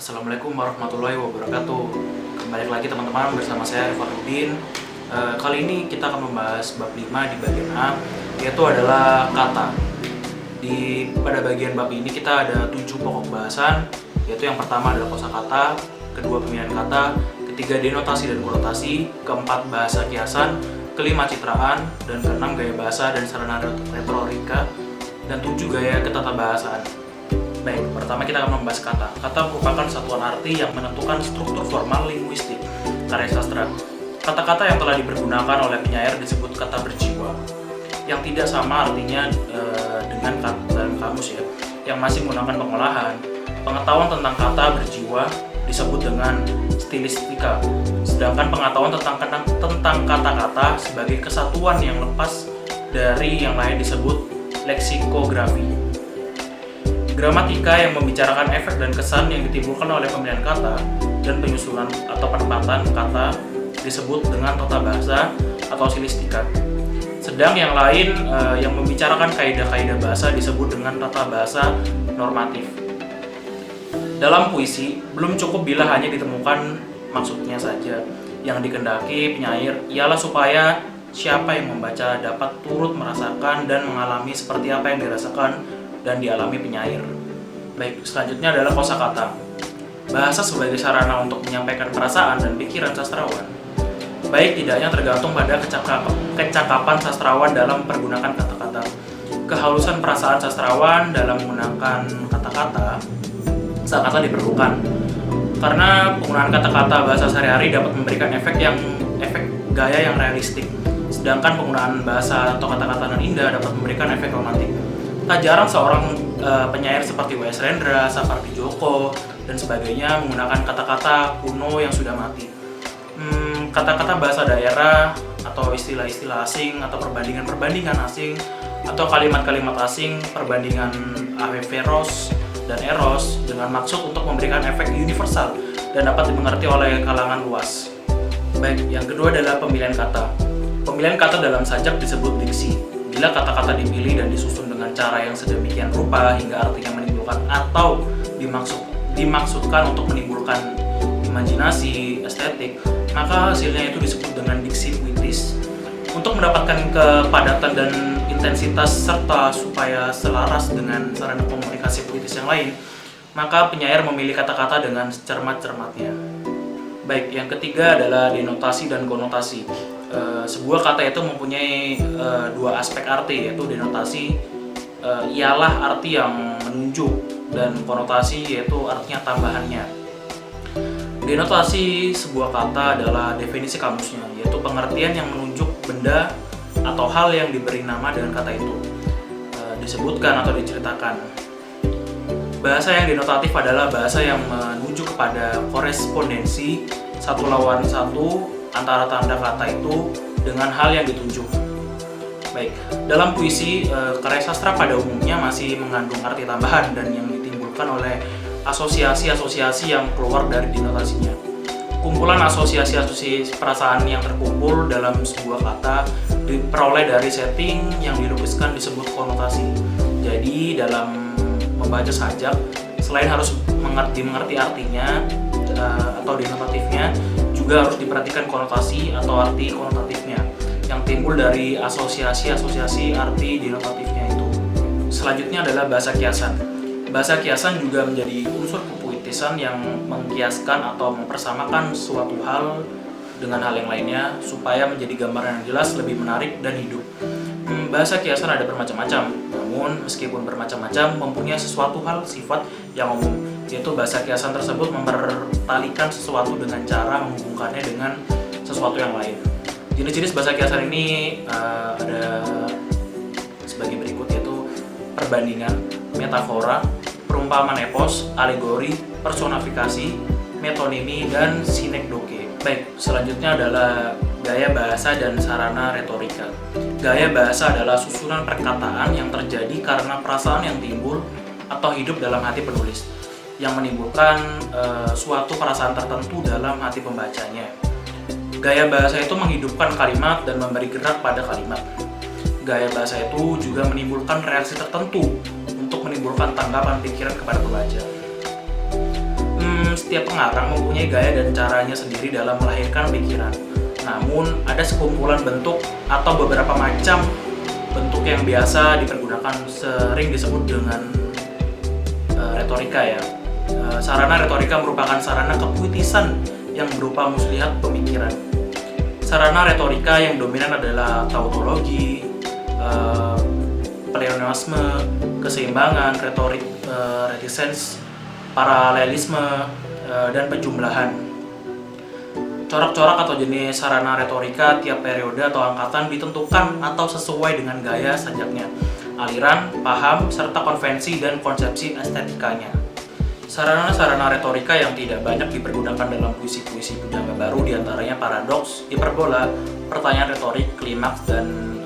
Assalamualaikum warahmatullahi wabarakatuh. Kembali lagi teman-teman bersama saya Rifanuddin. Kali ini kita akan membahas bab 5 di bagian A, yaitu adalah kata. Pada bagian bab ini kita ada 7 pokok bahasan, yaitu yang pertama adalah kosakata, kedua pemilihan kata, ketiga denotasi dan konotasi, keempat bahasa kiasan, kelima citraan, dan keenam gaya bahasa dan sarana retorika, dan 7 gaya ketatabahasaan. Baik, pertama kita akan membahas kata. Kata merupakan satuan arti yang menentukan struktur formal linguistik karya sastra. Kata-kata yang telah dipergunakan oleh penyair disebut kata berjiwa, yang tidak sama artinya dengan kata dalam kamus ya, yang masih menggunakan pengolahan. Pengetahuan tentang kata berjiwa disebut dengan stilistika, sedangkan pengetahuan tentang kata-kata sebagai kesatuan yang lepas dari yang lain disebut leksikografi. Gramatika yang membicarakan efek dan kesan yang ditimbulkan oleh pemilihan kata dan penyusunan atau penempatan kata disebut dengan tata bahasa atau stilistika. Sedang yang lain yang membicarakan kaidah-kaidah bahasa disebut dengan tata bahasa normatif. Dalam puisi, belum cukup bila hanya ditemukan maksudnya saja. Yang dikehendaki penyair ialah supaya siapa yang membaca dapat turut merasakan dan mengalami seperti apa yang dirasakan dan dialami penyair. Baik, selanjutnya adalah kosakata. Bahasa sebagai sarana untuk menyampaikan perasaan dan pikiran sastrawan. Baik tidaknya tergantung pada kecakapan sastrawan dalam pergunakan kata-kata. Kehalusan perasaan sastrawan dalam menggunakan kata-kata sangatlah diperlukan. Karena penggunaan kata-kata bahasa sehari-hari dapat memberikan efek gaya yang realistik. Sedangkan penggunaan bahasa atau kata-kata yang indah dapat memberikan efek romantik. Tak jarang seorang penyair seperti W.S. Rendra, Sapardi Djoko, dan sebagainya menggunakan kata-kata kuno yang sudah mati. Kata-kata bahasa daerah atau istilah-istilah asing atau perbandingan-perbandingan asing atau kalimat-kalimat asing, perbandingan Averroes dan Eros dengan maksud untuk memberikan efek universal dan dapat dimengerti oleh kalangan luas. Baik, yang kedua adalah pemilihan kata. Pemilihan kata dalam sajak disebut diksi. Bila kata-kata dipilih dan disusun dengan cara yang sedemikian rupa hingga artinya menimbulkan atau dimaksudkan untuk menimbulkan imajinasi, estetik, maka hasilnya itu disebut dengan diksi puitis. Untuk mendapatkan kepadatan dan intensitas serta supaya selaras dengan sarana komunikasi puitis yang lain, maka penyair memilih kata-kata dengan secermat-cermatnya. Baik, yang ketiga adalah denotasi dan konotasi. Sebuah kata itu mempunyai dua aspek arti, yaitu denotasi ialah arti yang menunjuk dan konotasi yaitu artinya tambahannya. Denotasi sebuah kata adalah definisi kamusnya, yaitu pengertian yang menunjuk benda atau hal yang diberi nama dengan kata itu, disebutkan atau diceritakan. Bahasa yang denotatif adalah bahasa yang menuju kepada korespondensi satu lawan satu antara tanda kata itu dengan hal yang ditunjuk. Baik, dalam puisi, karya sastra pada umumnya masih mengandung arti tambahan dan yang ditimbulkan oleh asosiasi-asosiasi yang keluar dari denotasinya. Kumpulan asosiasi-asosiasi perasaan yang terkumpul dalam sebuah kata diperoleh dari setting yang dilukiskan disebut konotasi. Jadi dalam membaca sajak, selain harus mengerti artinya atau denotatifnya, juga harus diperhatikan konotasi atau arti konotatifnya yang timbul dari asosiasi-asosiasi arti denotatifnya itu. Selanjutnya adalah bahasa kiasan. Bahasa kiasan juga menjadi unsur kepuitisan yang mengkiaskan atau mempersamakan suatu hal dengan hal yang lainnya supaya menjadi gambaran yang jelas, lebih menarik dan hidup. Bahasa kiasan ada bermacam-macam, namun meskipun bermacam-macam mempunyai sesuatu hal sifat yang umum, yaitu bahasa kiasan tersebut mempertalikan sesuatu dengan cara menghubungkannya dengan sesuatu yang lain. Jenis-jenis bahasa kiasan ini ada sebagai berikut, yaitu perbandingan, metafora, perumpamaan epos, alegori, personifikasi, metonimi, dan sinekdoke. Baik, selanjutnya adalah gaya bahasa dan sarana retorika. Gaya bahasa adalah susunan perkataan yang terjadi karena perasaan yang timbul atau hidup dalam hati penulis, yang menimbulkan suatu perasaan tertentu dalam hati pembacanya. Gaya bahasa itu menghidupkan kalimat dan memberi gerak pada kalimat. Gaya bahasa itu juga menimbulkan reaksi tertentu untuk menimbulkan tanggapan pikiran kepada pembaca. setiap pengarang mempunyai gaya dan caranya sendiri dalam melahirkan pikiran. Namun, ada sekumpulan bentuk atau beberapa macam bentuk yang biasa dipergunakan, sering disebut dengan retorika ya. Sarana retorika merupakan sarana kepuitisan yang berupa muslihat pemikiran. Sarana retorika yang dominan adalah tautologi, pleonasme, keseimbangan, retorik, reticence, paralelisme, dan penjumlahan. Corak-corak atau jenis sarana retorika tiap periode atau angkatan ditentukan atau sesuai dengan gaya sajaknya, aliran, paham, serta konvensi dan konsepsi estetikanya. Sarana-sarana retorika yang tidak banyak dipergunakan dalam puisi-puisi pujangga baru diantaranya paradoks, hiperbola, pertanyaan retorik, klimaks, dan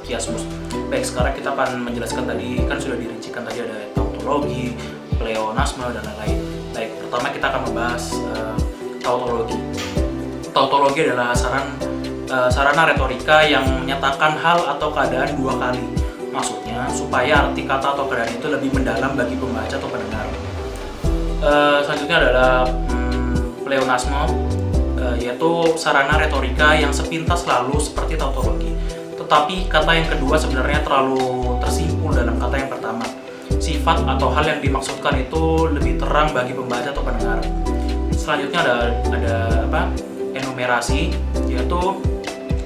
kiasmus. Baik, sekarang kita akan menjelaskan tadi, kan sudah dirincikan tadi ada tautologi, pleonasme, dan lain-lain. Baik, pertama kita akan membahas tautologi. Tautologi adalah sarana retorika yang menyatakan hal atau keadaan dua kali. Maksudnya, supaya arti kata atau keadaan itu lebih mendalam bagi pembaca atau pendengar. Selanjutnya adalah pleonasme, yaitu sarana retorika yang sepintas lalu seperti tautologi. Tetapi kata yang kedua sebenarnya terlalu tersimpul dalam kata yang pertama. Sifat atau hal yang dimaksudkan itu lebih terang bagi pembaca atau pendengar. Selanjutnya ada enumerasi, yaitu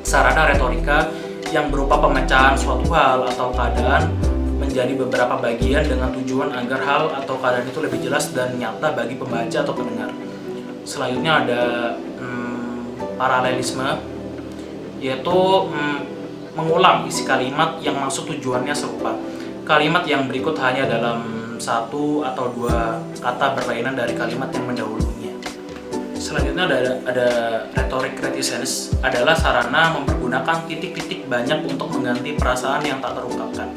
sarana retorika yang berupa pemecahan suatu hal atau keadaan menjadi beberapa bagian dengan tujuan agar hal atau keadaan itu lebih jelas dan nyata bagi pembaca atau pendengar. Selanjutnya ada paralelisme, yaitu mengulang isi kalimat yang maksud tujuannya serupa. Kalimat yang berikut hanya dalam satu atau dua kata berlainan dari kalimat yang mendahulunya. Selanjutnya ada retorik reticence, adalah sarana mempergunakan titik-titik banyak untuk mengganti perasaan yang tak terungkapkan.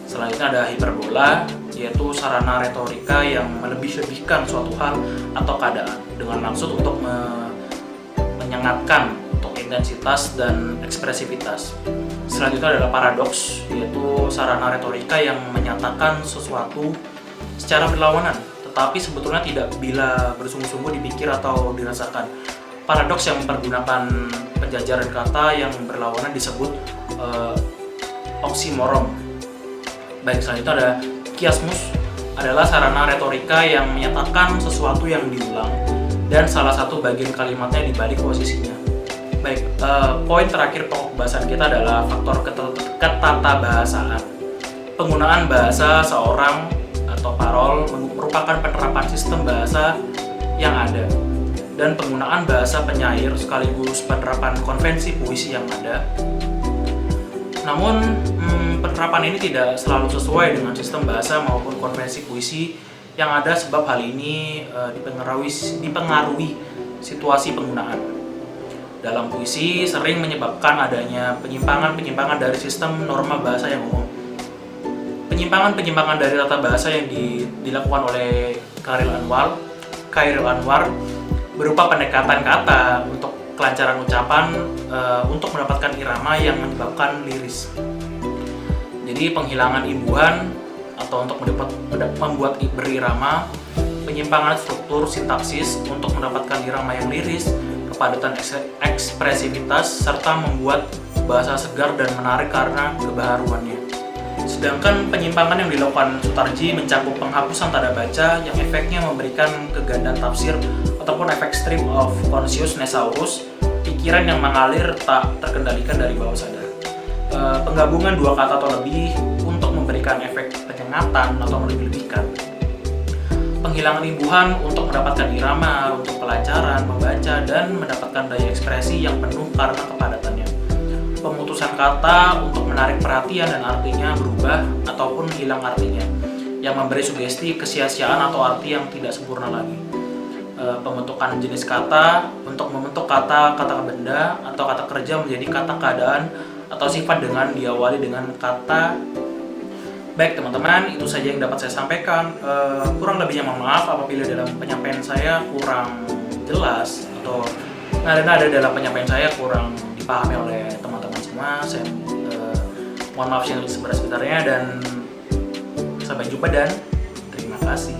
Selanjutnya ada hiperbola, yaitu sarana retorika yang melebih-lebihkan suatu hal atau keadaan dengan maksud untuk menyengatkan untuk intensitas dan ekspresivitas. Selanjutnya adalah paradoks, yaitu sarana retorika yang menyatakan sesuatu secara berlawanan, tetapi sebetulnya tidak bila bersungguh-sungguh dipikir atau dirasakan. Paradoks yang mempergunakan penjajaran kata yang berlawanan disebut oksimoron. Baik, selanjutnya ada kiasmus, adalah sarana retorika yang menyatakan sesuatu yang diulang dan salah satu bagian kalimatnya dibalik posisinya. Baik, poin terakhir pokok bahasan kita adalah faktor ketatabahasaan. Penggunaan bahasa seorang atau parol merupakan penerapan sistem bahasa yang ada, dan penggunaan bahasa penyair sekaligus penerapan konvensi puisi yang ada. Namun, penerapan ini tidak selalu sesuai dengan sistem bahasa maupun konvensi puisi yang ada, sebab hal ini dipengaruhi situasi penggunaan. Dalam puisi sering menyebabkan adanya penyimpangan-penyimpangan dari sistem norma bahasa yang umum. Penyimpangan-penyimpangan dari tata bahasa yang dilakukan oleh Chairil Anwar berupa pendekatan kata untuk kelancaran ucapan, untuk mendapatkan irama yang menyebabkan liris. Jadi penghilangan imbuhan atau untuk membuat berirama, penyimpangan struktur sintaksis untuk mendapatkan irama yang liris, kepadatan ekspresivitas, serta membuat bahasa segar dan menarik karena kebaharuannya. Sedangkan penyimpangan yang dilakukan Sutarji mencakup penghapusan tanda baca yang efeknya memberikan kegandaan tafsir ataupun efek stream of consciousness, pikiran yang mengalir tak terkendalikan dari bawah sadar. Penggabungan dua kata atau lebih untuk memberikan efek penyengatan atau melebih-lebihkan. Penghilangan imbuhan untuk mendapatkan irama, untuk kelancaran membaca dan mendapatkan daya ekspresi yang penuh karena kepadatannya. Pemutusan kata untuk menarik perhatian dan artinya berubah ataupun hilang artinya, yang memberi sugesti kesia-siaan atau arti yang tidak sempurna lagi. Pembentukan jenis kata untuk membentuk kata benda atau kata kerja menjadi kata keadaan atau sifat dengan diawali dengan kata. Baik teman-teman, itu saja yang dapat saya sampaikan. Kurang lebihnya mohon maaf apabila dalam penyampaian saya kurang jelas atau nada-nada dalam penyampaian saya kurang dipahami oleh teman-teman semua. Saya mohon maaf yang sebenarnya dan sampai jumpa dan terima kasih.